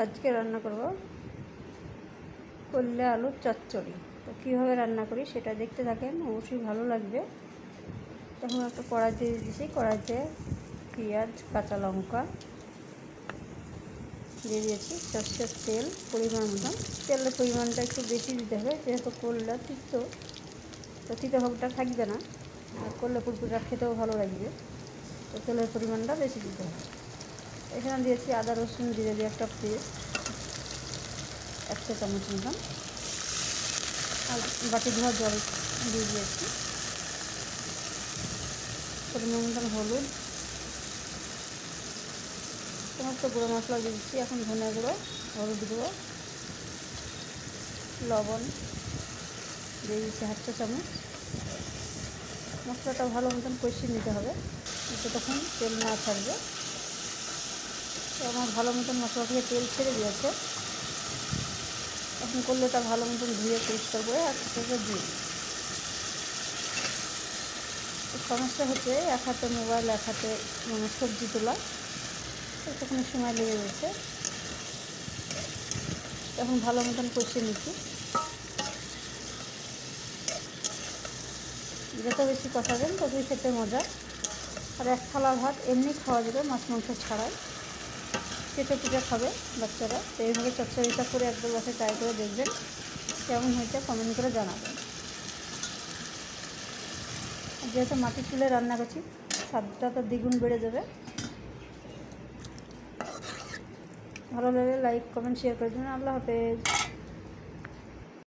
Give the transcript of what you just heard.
আজকে রান্না করব করলে আলুর চচ্চড়ি। তো কীভাবে রান্না করি সেটা দেখতে থাকেন, অবশ্যই ভালো লাগবে। তখন একটা কড়াই দিয়ে দিয়েছি, কড়াইতে পেঁয়াজ কাঁচা লঙ্কা দিয়ে দিয়েছি, সর্ষের তেল পরিমাণ মতন। তেলের পরিমাণটা একটু বেশি দিতে হবে, যেহেতু করলে তিতো, তো তিতো ভাবটা থাকবে না, আর করলে পুরপুরটা খেতেও ভালো লাগবে। তো তেলের পরিমাণটা বেশি দিতে হবে। এখানে দিয়েছি আদা রসুন জিরে দিয়ে একটা পেস্ট, 1 চা চামচ মতন, আর বাটি ধোয়া জল দিয়ে দিয়েছি, পরিমাণ মতন হলুদ, সমস্ত গুঁড়ো মশলা দিয়ে দিচ্ছি। এখন ধনে গুঁড়ো, হলুদ গুঁড়ো, লবণ দিয়ে দিচ্ছি 1/2 চা চামচ। মশলাটা ভালো মতন কষিয়ে নিতে হবে যতক্ষণ তেল না ছাড়বে। তো আমার ভালো মতন মশলা থেকে তেল ছেড়ে দিয়েছে। এখন করলেটা ভালো মতন ধুয়ে পরিষ্কার করে একসাথে দিয়ে দিই। সমস্যা হচ্ছে এক হাতে মোবাইল, এক হাতে সবজি তোলা, একটুখানি সময় লেগে গেছে। এখন ভালো মতন কষিয়ে নিচ্ছি। যত বেশি কষাবেন ততই খেতে মজা। আর 1 থালা ভাত এমনি খাওয়া যাবে, মাছ মাংস ছাড়াই। পেটে পিঠে খাবে বাচ্চারা। তো এইভাবে চচ্চড়িটা করে একবার বাসায় ট্রাই করে দেখবেন, কেমন হয়েছে কমেন্ট করে জানাবেন। যেহেতু মাটির চুলে রান্না করছি, স্বাদটা তো দ্বিগুণ বেড়ে যাবে। ভালো লাগলে লাইক কমেন্ট শেয়ার করে দেবেন। আল্লাহ হাফেজ।